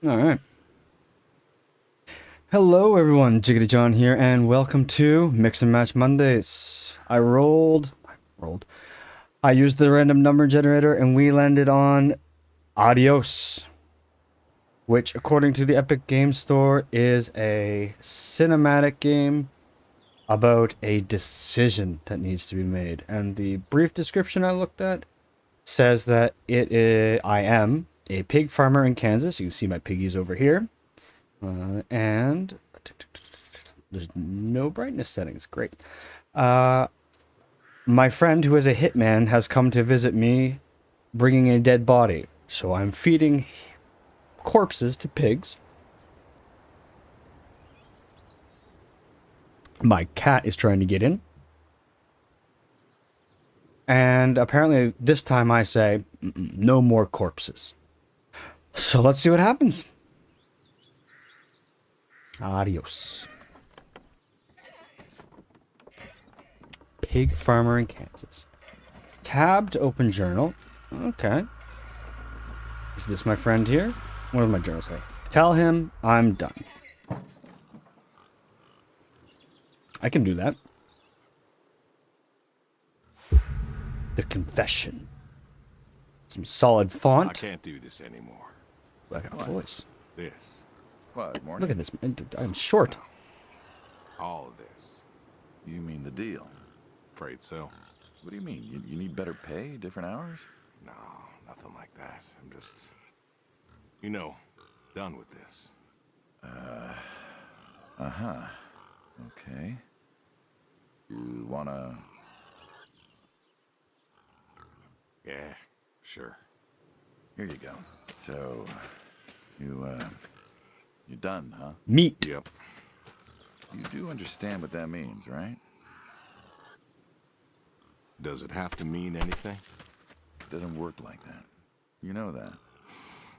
All right. Hello, everyone. JiggityJon here, and welcome to Mix and Match Mondays. I rolled. I used the random number generator, and we landed on Adios, which, according to the Epic Game Store, is a cinematic game about a decision that needs to be made. And the brief description I looked at says that I am a pig farmer in Kansas. You can see my piggies over here. And there's no brightness settings. Great. My friend, who is a hitman, has come to visit me, bringing a dead body. So I'm feeding corpses to pigs. My cat is trying to get in. And apparently this time I say, no more corpses. So let's see what happens. Adios. Pig farmer in Kansas. Tab to open journal. Okay. Is this my friend here? What does my journal say? Tell him I'm done. I can do that. The confession. Some solid font. I can't do this anymore. I got a voice. This. What, morning? Look at this. I'm short. All of this. You mean the deal? Afraid so. What do you mean? You need better pay, different hours? No, nothing like that. I'm just, done with this. Uh-huh. Okay. You wanna... Yeah, sure. Here you go. So, you're done, huh? Meat. Yep. You do understand what that means, right? Does it have to mean anything? It doesn't work like that. You know that.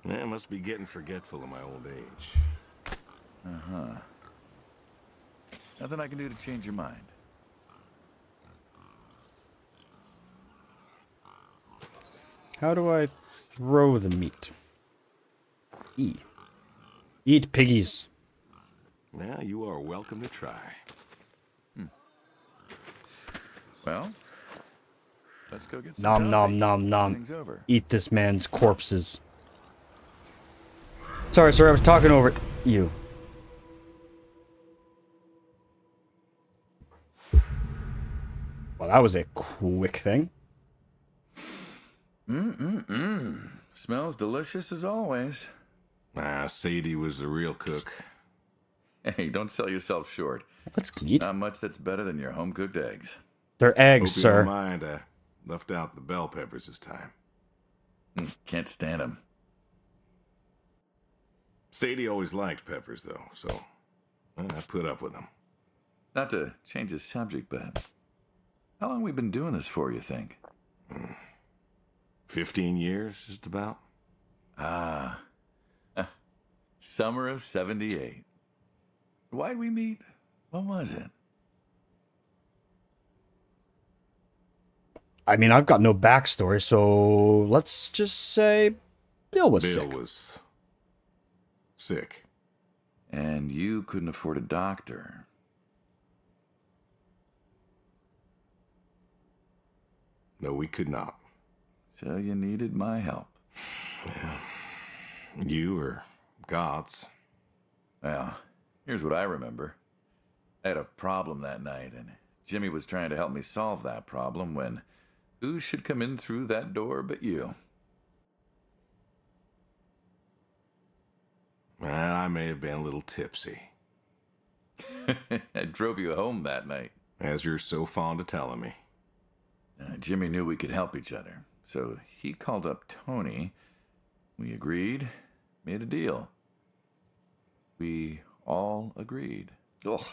I must be getting forgetful in my old age. Uh-huh. Nothing I can do to change your mind. How do I throw the meat? E. Eat piggies. Well, you are welcome to try. Well, let's go get some Nom coffee. nom nom nom. Everything's over. Eat this man's corpses. Sorry, sir, I was talking over you. Well, that was a quick thing. Smells delicious as always. Sadie was the real cook. Hey, don't sell yourself short. Let's eat. Not much that's better than your home-cooked eggs. They're eggs, Hope you sir. don't mind, I left out the bell peppers this time. Can't stand them. Sadie always liked peppers, though, so I put up with them. Not to change the subject, but how long we been doing this for, you think? 15 years, just about. Summer of 78. Why'd we meet? What was it? I mean, I've got no backstory, so let's just say Bill was Bill sick. was sick. And you couldn't afford a doctor. No, we could not. So you needed my help. You or God's. Well, here's what I remember. I had a problem that night, and Jimmy was trying to help me solve that problem when who should come in through that door but you? Well, I may have been a little tipsy, I drove you home that night. as you're so fond of telling me. Jimmy knew we could help each other, so he called up Tony. We agreed, made a deal. We all agreed. Ugh.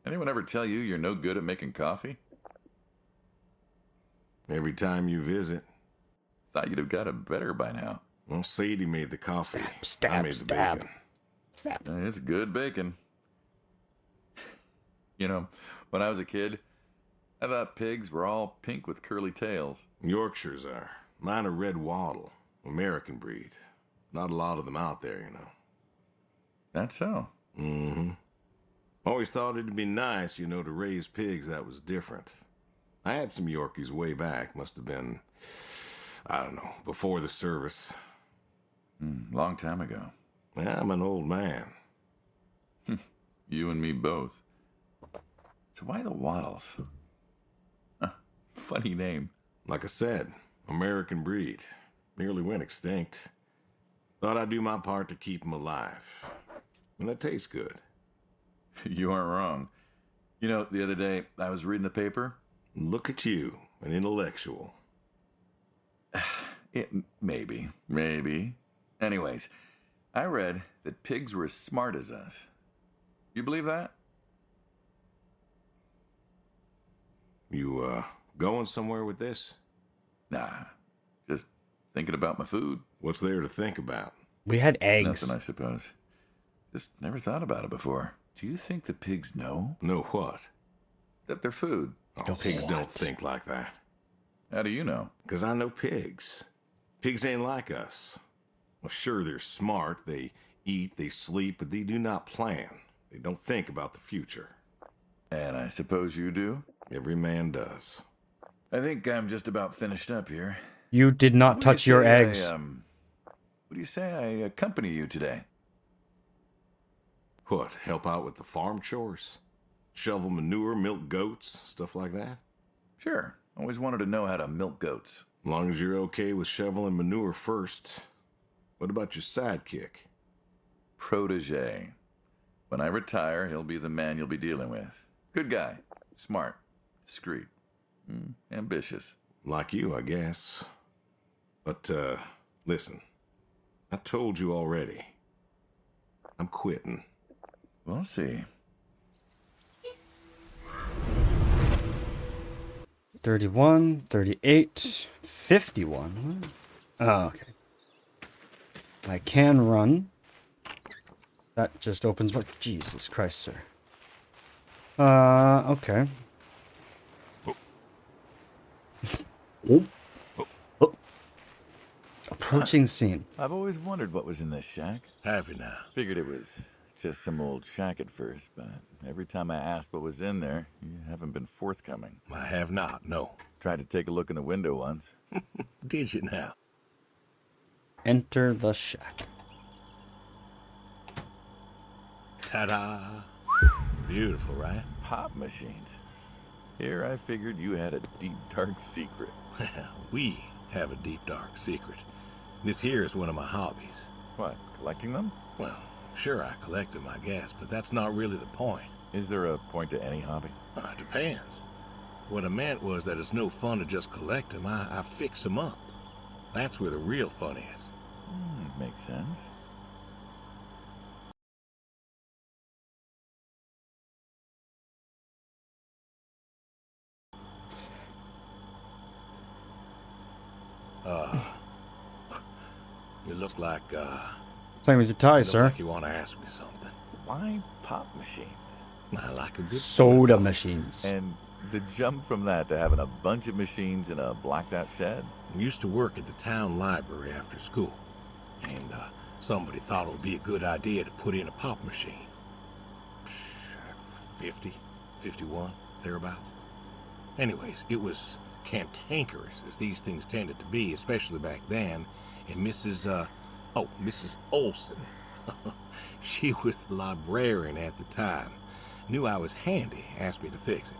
Anyone ever tell you you're no good at making coffee? Every time you visit. Thought you'd have got it better by now. Well, Sadie made the coffee. Stab, I made the stab. bacon. Stab. It's good bacon. You know, when I was a kid, I thought pigs were all pink with curly tails. Yorkshires are. Mine are red wattle. American breed. Not a lot of them out there, you know. That's so. Mm-hmm. Always thought it'd be nice, to raise pigs that was different. I had some Yorkies way back. Must have been, I don't know, before the service. Long time ago. I'm an old man. You and me both. So why the Waddles? Funny name. Like I said, American breed. Nearly went extinct. Thought I'd do my part to keep 'em alive. And that tastes good. You aren't wrong. The other day, I was reading the paper. Look at you, an intellectual. Maybe. Anyways, I read that pigs were as smart as us. You believe that? You, going somewhere with this? Nah, just thinking about my food. What's there to think about? We had eggs. Nothing, I suppose. Just never thought about it before. Do you think the pigs know Know what? that they're food? Oh, pigs don't think like that. How do you know? 'Cause I know pigs. Pigs ain't like us. Well, sure, they're smart. They eat, they sleep, but they do not plan. They don't think about the future. And I suppose you do? Every man does. I think I'm just about finished up here. You did not What do you touch your say eggs. What do you say I accompany you today? What, help out with the farm chores? Shovel manure, milk goats, stuff like that? Sure. Always wanted to know how to milk goats. As long as you're okay with shoveling manure first. What about your sidekick? Protege. When I retire, he'll be the man you'll be dealing with. Good guy. Smart. Discreet. Ambitious. Like you, I guess. But, listen. I told you already. I'm quitting. We'll see. 31, 38, 51. Oh, okay. I can run. That just opens what? Jesus Christ, sir. Okay. Oh. Oh. Approaching scene. I've always wondered what was in this shack. Have you now? Figured it was just some old shack at first, but every time I asked what was in there, you haven't been forthcoming. I have not, no. Tried to take a look in the window once. Did you now? Enter the shack. Ta-da! Beautiful, right? Pop machines. Here I figured you had a deep, dark secret. We have a deep, dark secret. This here is one of my hobbies. What, collecting them? Well, sure, I collect them, I guess, but that's not really the point. Is there a point to any hobby? It depends. What I meant was that it's no fun to just collect them. I fix them up. That's where the real fun is. Makes sense. You look like, Playing with your tie, you look sir. like you want to ask me something. Why pop machines? I like a good Soda machines. And the jump from that to having a bunch of machines in a blacked out shed? I used to work at the town library after school, and somebody thought it would be a good idea to put in a pop machine. 50, 51, thereabouts. Anyways, it was cantankerous, as these things tended to be, especially back then, and Mrs. Olson. She was the librarian at the time. Knew I was handy, asked me to fix it.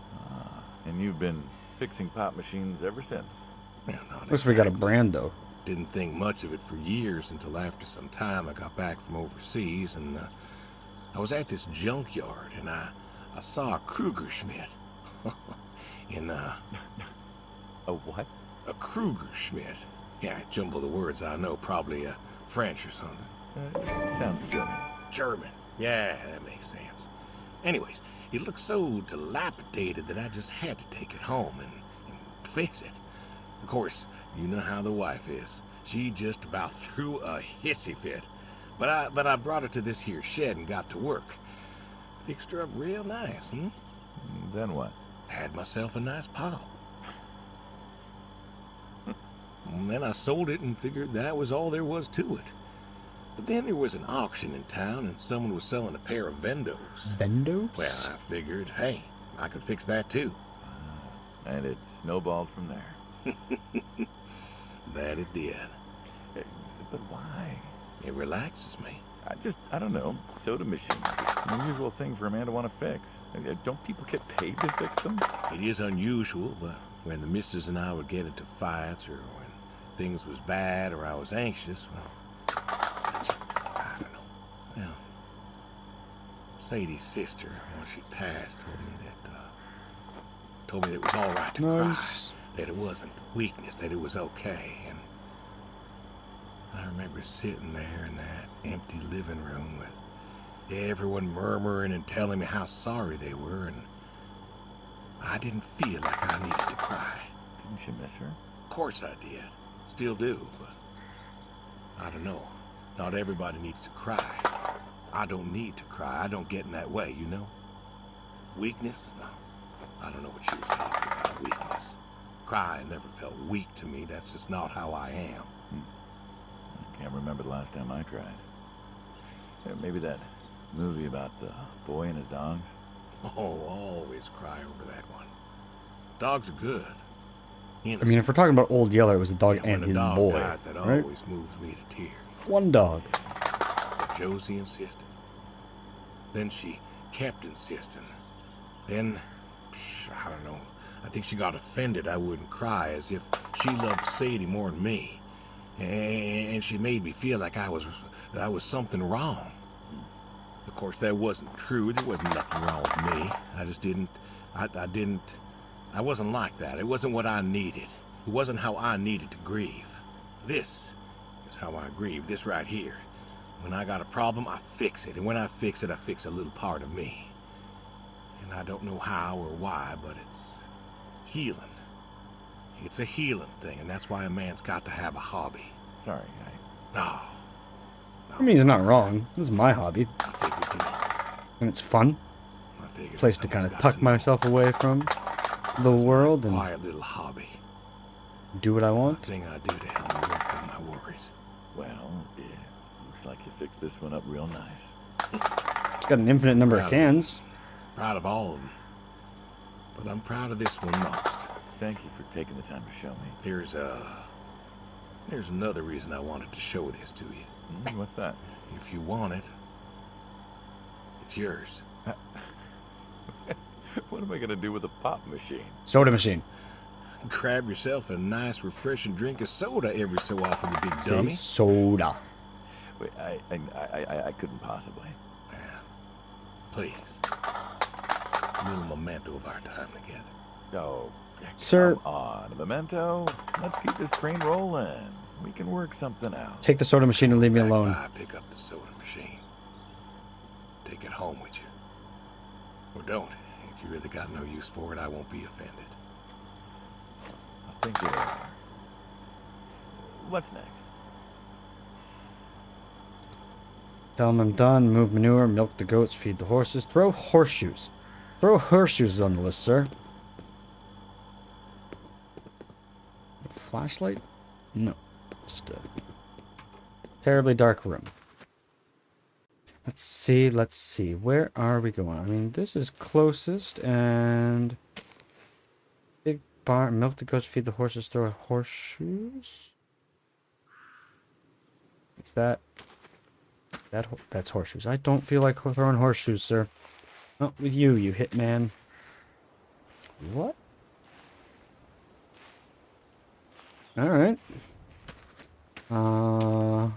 And you've been fixing pop machines ever since? Well, not Looks we got a exactly. brand though. Didn't think much of it for years until after some time I got back from overseas, and I was at this junkyard, and I saw a Kruger Schmidt. In A what? a Kruger Schmidt. Yeah, I jumble the words, I know, probably French or something. Sounds German. German. Yeah, that makes sense. Anyways, it looked so dilapidated that I just had to take it home and fix it. Of course, you know how the wife is. She just about threw a hissy fit. But I brought her to this here shed and got to work. Fixed her up real nice, Then what? Had myself a nice pop. And then I sold it and figured that was all there was to it. But then there was an auction in town and someone was selling a pair of Vendos. Vendos? Well, I figured, hey, I could fix that too. And it snowballed from there. That it did. But why? It relaxes me. I don't know. Soda machine. It's an unusual thing for a man to want to fix. Don't people get paid to fix them? It is unusual, but when the missus and I would get into fights or when things was bad or I was anxious, well, I don't know. Well, Sadie's sister, when she passed, told me that it was all right to Nice. cry, that it wasn't weakness, that it was okay. And I remember sitting there in that empty living room with everyone murmuring and telling me how sorry they were, and I didn't feel like I needed to cry. Didn't you miss her? Of course I did. Still do, but I don't know. Not everybody needs to cry. I don't need to cry. I don't get in that way, you know? Weakness? No. I don't know what you were talking about, weakness. Crying never felt weak to me. That's just not how I am. I can't remember the last time I cried. Maybe that movie about the boy and his dogs. Oh, always cry over that one. Dogs are good. I mean, if we're talking about Old Yeller, it was a dog and his boy, dies, that right? always moves me to tears. One dog. But Josie insisted. Then she kept insisting. Then, I don't know. I think she got offended I wouldn't cry, as if she loved Sadie more than me. And she made me feel like I was something wrong. Of course, that wasn't true. There wasn't nothing wrong with me. I just didn't, I wasn't like that. It wasn't what I needed. It wasn't how I needed to grieve. This is how I grieve, this right here. When I got a problem, I fix it. And when I fix it, I fix a little part of me. And I don't know how or why, but it's healing. It's a healing thing, and that's why a man's got to have a hobby. Sorry, No. I mean, he's not wrong. This is my hobby, I figured, you know, and it's fun. I figured Place to kind someone's of got tuck to know. myself away from This the is my world and quiet little hobby. do what I The want. thing I do to help me work through my worries. Well, yeah. Looks like you fixed this one up real nice. It's got an infinite number of Proud of it. cans. Proud of all of them. But I'm proud of this one most. Thank you for taking the time to show me. There's another reason I wanted to show this to you. What's that? If you want it, it's yours. What am I gonna do with a pop machine? Soda machine. Grab yourself a nice, refreshing drink of soda every so often, you big See? dummy. Soda. Wait, I couldn't possibly. Yeah. Please. A little memento of our time together. Oh, Sir. come on. A memento? Let's keep this train rolling. We can work something out. Take the soda machine and leave me Back alone. by, pick up the soda machine. Take it home with you. Or don't. If you really got no use for it, I won't be offended. I'll think it over. What's next? Tell him I'm done. Move manure, milk the goats, feed the horses. Throw horseshoes. Throw horseshoes on the list, sir. Flashlight? No. Just a terribly dark room. Let's see. Where are we going? I mean, this is closest, and big barn, milk the goats, feed the horses, throw horseshoes. Is that's horseshoes. I don't feel like throwing horseshoes, sir. Not with you, you hitman. What? All right. Huh.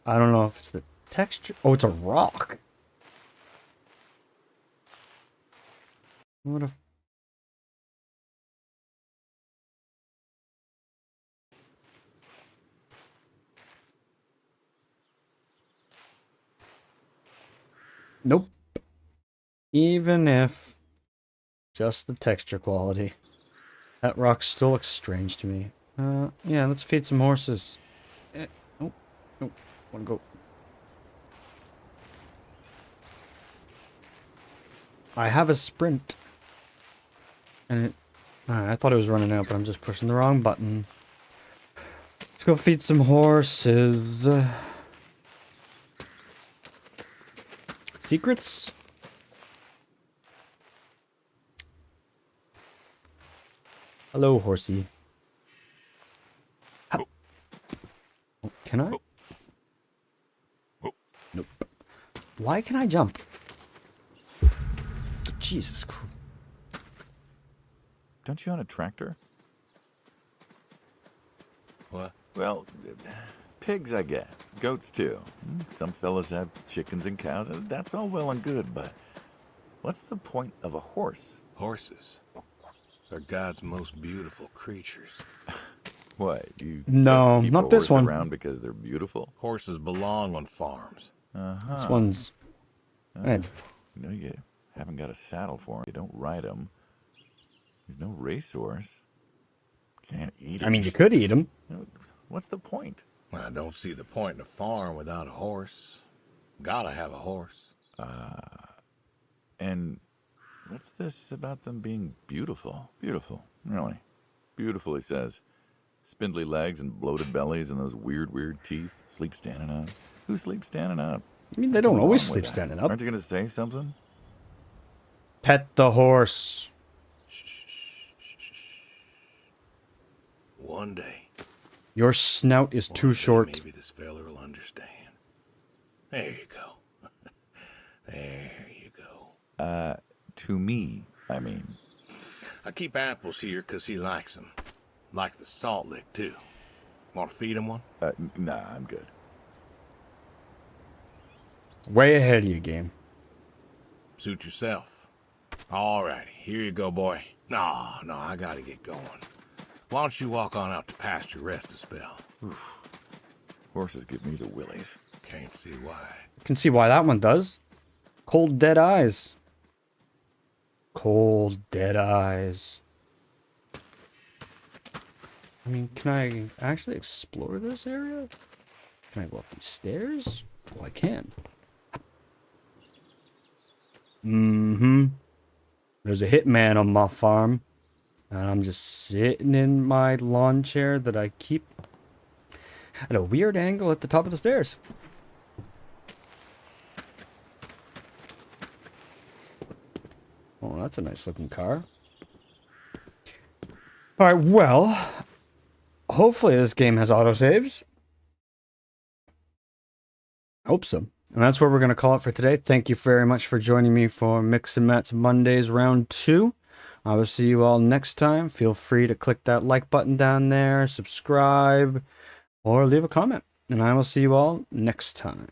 I don't know if it's the texture. Oh, it's a rock. What if... Nope. Even if just the texture quality. That rock still looks strange to me. Yeah, let's feed some horses. Oh, wanna go. I have a sprint. And it... I thought it was running out, but I'm just pushing the wrong button. go feed some horses. Secrets? Hello, horsey. Oh, can I? Nope. Why can I jump? Jesus Christ. Don't you own a tractor? What? Well, pigs, I get. Goats, too. Some fellas have chickens and cows. That's all well and good, but what's the point of a horse? Horses are God's most beautiful creatures. What, you No, just keep not a this horse one. around because they're beautiful? Horses belong on farms. Uh-huh. This one's... Ed. You know, you haven't got a saddle for him. You don't ride him. He's no racehorse. Can't eat him. I mean, you could eat him. What's the point? I don't see the point in a farm without a horse. Gotta have a horse. And what's this about them being beautiful? Beautiful, really. Beautiful, he says. Spindly legs and bloated bellies and those weird teeth. Sleep standing up. Who sleeps standing up? I mean, they don't always Wrong with sleep that? standing up. Aren't you going to say something? Pet the horse. One day. Your snout is too short. Maybe this fella will understand. There you go. There you go. To me, I mean. I keep apples here 'cause he likes them. Likes the salt lick, too. Want to feed him one? Nah, I'm good. Way ahead of you, game. Suit yourself. All righty, here you go, boy. No, I gotta get going. Why don't you walk on out to pasture, rest a spell? Oof. Horses give me the willies. Can't see why. Can see why that one does. Cold, dead eyes. Cold, dead eyes. I mean, can I actually explore this area? Can I go up these stairs? Well, I can. There's a hitman on my farm. And I'm just sitting in my lawn chair that I keep at a weird angle at the top of the stairs. Oh, that's a nice looking car. Alright, well, hopefully this game has autosaves. I hope so. And that's where we're going to call it for today. Thank you very much for joining me for Mix and Match Mondays Round 2. I will see you all next time. Feel free to click that like button down there, subscribe, or leave a comment. And I will see you all next time.